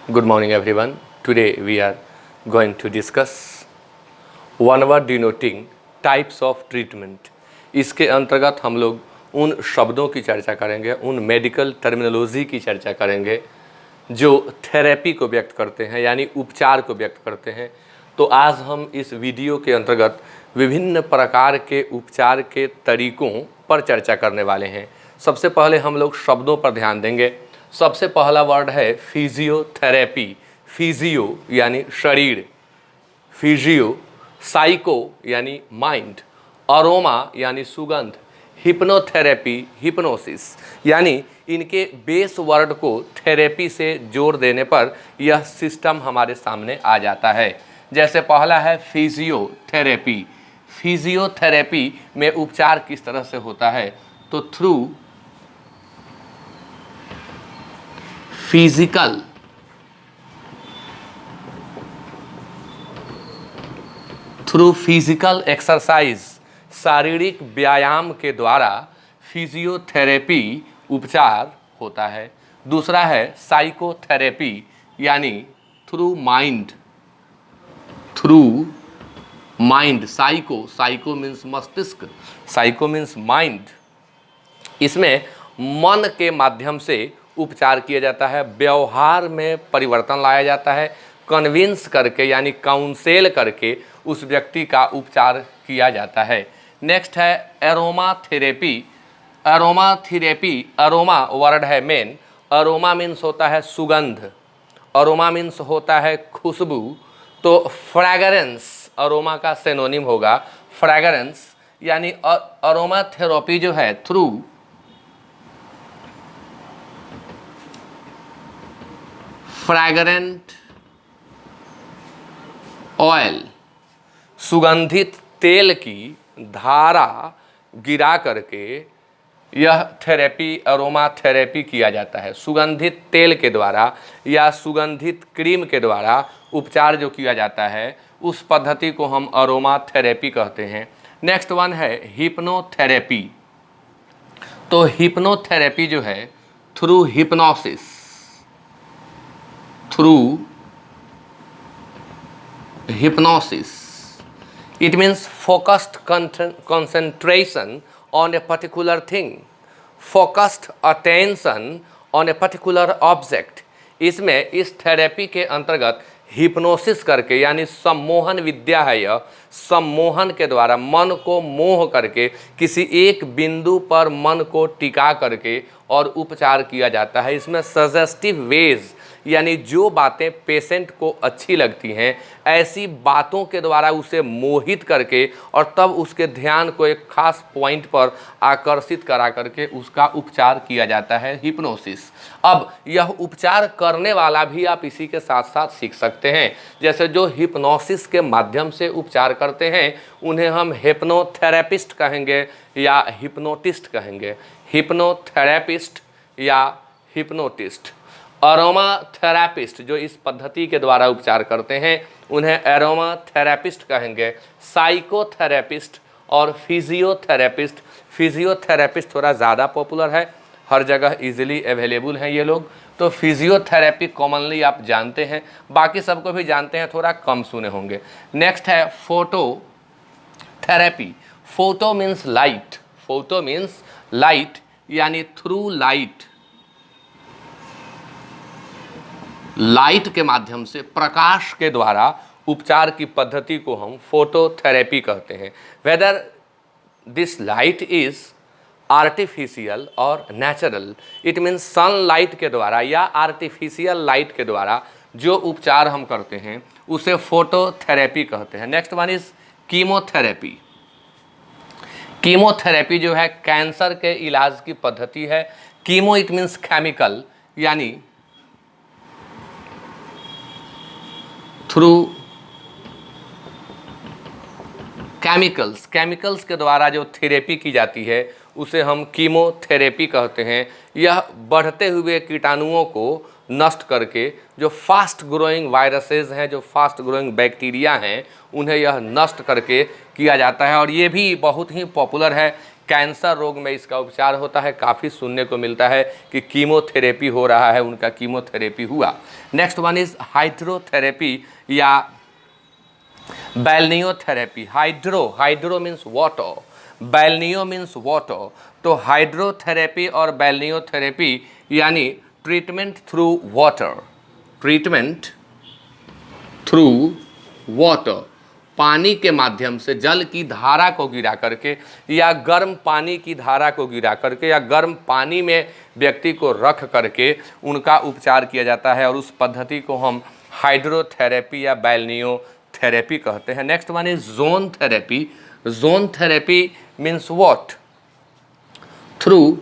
Good morning everyone. Today we are going to discuss one word denoting types of treatment. इसके अंतर्गत हम लोग उन शब्दों की चर्चा करेंगे, उन मेडिकल टर्मिनोलॉजी की चर्चा करेंगे जो थेरेपी को व्यक्त करते हैं, यानी उपचार को व्यक्त करते हैं। तो आज हम इस वीडियो के अंतर्गत विभिन्न प्रकार के उपचार के तरीकों पर चर्चा करने वाले हैं। सबसे पहले हम लोग शब्दों पर ध्यान देंगे। सबसे पहला वर्ड है फिजियोथेरेपी। फिजियो यानी शरीर, फिजियो, साइको यानी माइंड, अरोमा यानी सुगंध, हिप्नोथेरेपी हिप्नोसिस, यानी इनके बेस वर्ड को थेरेपी से जोड़ देने पर यह सिस्टम हमारे सामने आ जाता है। जैसे पहला है फिजियोथेरेपी। फिजियोथेरेपी में उपचार किस तरह से होता है? तो थ्रू फिजिकल एक्सरसाइज, शारीरिक व्यायाम के द्वारा फिजियोथेरेपी उपचार होता है। दूसरा है साइकोथेरेपी, यानी थ्रू माइंड। साइको मीन्स मस्तिष्क, साइको मीन्स माइंड। इसमें मन के माध्यम से उपचार किया जाता है, व्यवहार में परिवर्तन लाया जाता है, कन्विंस करके यानी काउंसेल करके उस व्यक्ति का उपचार किया जाता है। नेक्स्ट है एरोमा थेरेपी। अरोमा वर्ड है मेन। अरोमा मीन्स होता है सुगंध, अरोमा मीन्स होता है खुशबू। तो फ्रैग्रेंस अरोमा का सिनोनिम होगा फ्रैग्रेंस, यानी अरोमा थेरेपी जो है थ्रू फ्रैग्रेंट ऑयल, सुगंधित तेल की धारा गिरा करके यह थेरेपी, अरोमा थेरेपी किया जाता है। सुगंधित तेल के द्वारा या सुगंधित क्रीम के द्वारा उपचार जो किया जाता है उस पद्धति को हम अरोमा थेरेपी कहते हैं। नेक्स्ट वन है हिप्नोथेरेपी। तो हिप्नोथेरेपी जो है through hypnosis. It means focused concentration on a particular thing, focused attention on a particular object. इसमें इस थेरेपी के अंतर्गत हिप्नोसिस करके, यानी सम्मोहन विद्या है यह, सम्मोहन के द्वारा मन को मोह करके किसी एक बिंदु पर मन को टिका करके और उपचार किया जाता है। इसमें सजेस्टिव वेज, यानी जो बातें पेशेंट को अच्छी लगती हैं ऐसी बातों के द्वारा उसे मोहित करके और तब उसके ध्यान को एक खास पॉइंट पर आकर्षित करा करके उसका उपचार किया जाता है, हिप्नोसिस। अब यह उपचार करने वाला भी आप इसी के साथ साथ सीख सकते हैं। जैसे जो हिप्नोसिस के माध्यम से उपचार करते हैं उन्हें हम हिप्नोथेरेपिस्ट कहेंगे या हिप्नोटिस्ट कहेंगे। हिप्नोथेरेपिस्ट या हिप्नोटिस्ट। अरोमा थेरापिस्ट जो इस पद्धति के द्वारा उपचार करते हैं उन्हें एरोमा थेरापिस्ट कहेंगे। साइकोथेरेपिस्ट और फिजियोथेरेपिस्ट। फिजियोथेरेपिस्ट थोड़ा ज़्यादा पॉपुलर है, हर जगह इजीली अवेलेबल हैं ये लोग। तो फिजियोथेरेपी कॉमनली आप जानते हैं, बाकी सबको भी जानते हैं, थोड़ा कम सुने होंगे। नेक्स्ट है फोटोथेरेपी। फोटो मीन्स लाइट, यानी थ्रू लाइट के माध्यम से, प्रकाश के द्वारा उपचार की पद्धति को हम फोटोथेरेपी कहते हैं। Whether this light is artificial और नेचुरल, इट मीन्स सनलाइट के द्वारा या आर्टिफिशियल लाइट के द्वारा जो उपचार हम करते हैं उसे फोटोथेरेपी कहते हैं। Next one is chemotherapy. Chemotherapy जो है कैंसर के इलाज की पद्धति है। कीमो इट मीन्स केमिकल, यानी थ्रू केमिकल्स के द्वारा जो थेरेपी की जाती है उसे हम कीमोथेरेपी कहते हैं। यह बढ़ते हुए कीटाणुओं को नष्ट करके, जो फास्ट ग्रोइंग वायरसेस हैं, जो फास्ट ग्रोइंग बैक्टीरिया हैं, उन्हें यह नष्ट करके किया जाता है। और ये भी बहुत ही पॉपुलर है। कैंसर रोग में इसका उपचार होता है। काफ़ी सुनने को मिलता है कि कीमोथेरेपी हो रहा है, उनका कीमोथेरेपी हुआ। नेक्स्ट वन इज हाइड्रोथेरेपी या balneotherapy. Hydro means water, balneo means water. तो हाइड्रोथेरेपी और बैल्नियोथेरेपी यानी treatment through water, treatment through water, पानी के माध्यम से, जल की धारा को गिरा करके या गर्म पानी की धारा को गिरा करके या गर्म पानी में व्यक्ति को रख करके उनका उपचार किया जाता है और उस पद्धति को हम हाइड्रोथेरेपी या बैल्नियोथेरेपी कहते हैं। Next one is zone therapy. Zone therapy means what? Through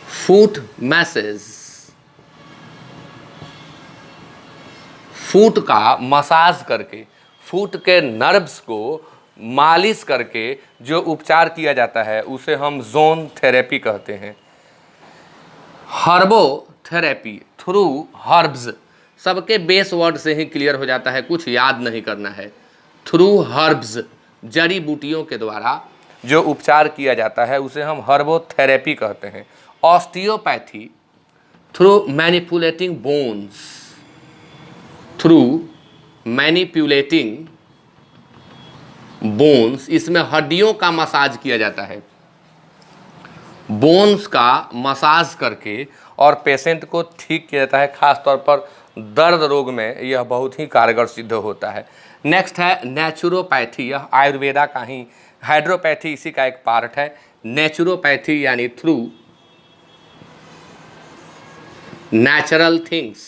foot message, foot का मसाज करके, फुट के नर्व्स को मालिश करके जो उपचार किया जाता है उसे हम जोन थेरेपी कहते हैं। हर्बोथेरेपी, थ्रू हर्ब्स, सबके बेस वर्ड से ही क्लियर हो जाता है, कुछ याद नहीं करना है। थ्रू हर्ब्स, जड़ी बूटियों के द्वारा जो उपचार किया जाता है उसे हम हर्बोथेरेपी कहते हैं। Osteopathy, through manipulating bones, through manipulating bones, इसमें हड्डियों का मसाज किया जाता है, बोन्स का मसाज करके और पेशेंट को ठीक किया जाता है। खास तौर पर दर्द रोग में यह बहुत ही कारगर सिद्ध होता है। नेक्स्ट है नेचुरोपैथी, यह आयुर्वेदा का ही, हाइड्रोपैथी इसी का एक पार्ट है। नेचुरोपैथी यानी through natural things,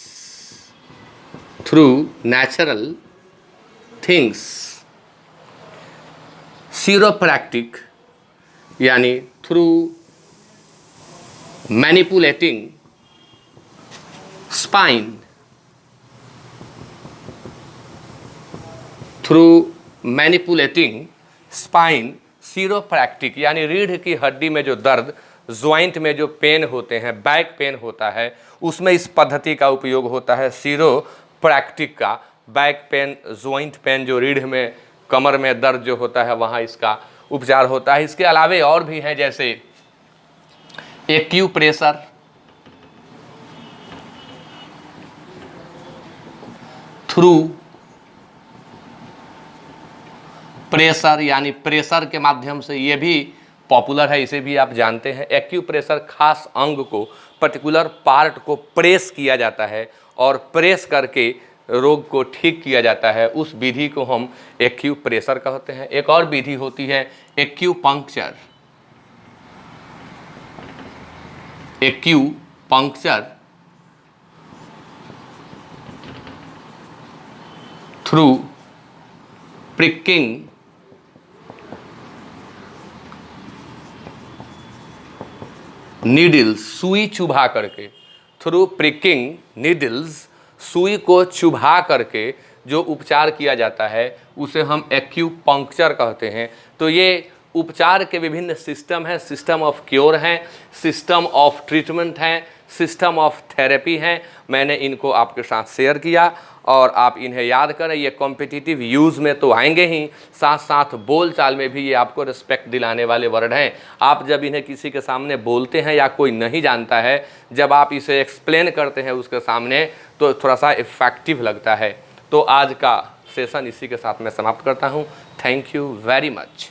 through natural things. Chiropractic यानी through manipulating spine, through manipulating spine. Chiropractic यानी रीढ़ की हड्डी में जो दर्द, ज्वाइंट में जो पेन होते हैं, बैक पेन होता है, उसमें इस पद्धति का उपयोग होता है सीरोप्रैक्टिक का। बैक पेन, ज्वाइंट पेन, जो रीढ़ में, कमर में दर्द जो होता है वहाँ इसका उपचार होता है। इसके अलावे और भी हैं जैसे एक्यूप्रेशर, थ्रू प्रेशर यानी प्रेशर के माध्यम से, ये भी पॉपुलर है, इसे भी आप जानते हैं। एक्यूप्रेशर खास अंग को, पर्टिकुलर पार्ट को प्रेस किया जाता है और प्रेस करके रोग को ठीक किया जाता है, उस विधि को हम एक्यूप्रेशर कहते हैं। एक और विधि होती है acupuncture, acupuncture through pricking needles, सुई चुभा करके, थ्रू प्रिकिंग नीडल्स, सुई को चुभा करके जो उपचार किया जाता है उसे हम एक्यूपंक्चर कहते हैं। तो ये उपचार के विभिन्न सिस्टम हैं, सिस्टम ऑफ क्योर हैं, सिस्टम ऑफ ट्रीटमेंट हैं, सिस्टम ऑफ थेरेपी हैं। मैंने इनको आपके साथ शेयर किया और आप इन्हें याद करें। ये कॉम्पिटिटिव यूज़ में तो आएंगे ही, साथ साथ बोल चाल में भी ये आपको रिस्पेक्ट दिलाने वाले वर्ड हैं। आप जब इन्हें किसी के सामने बोलते हैं या कोई नहीं जानता है, जब आप इसे एक्सप्लेन करते हैं उसके सामने, तो थोड़ा सा इफ़ेक्टिव लगता है। तो आज का सेशन इसी के साथ मैं समाप्त करता हूँ। Thank you very much.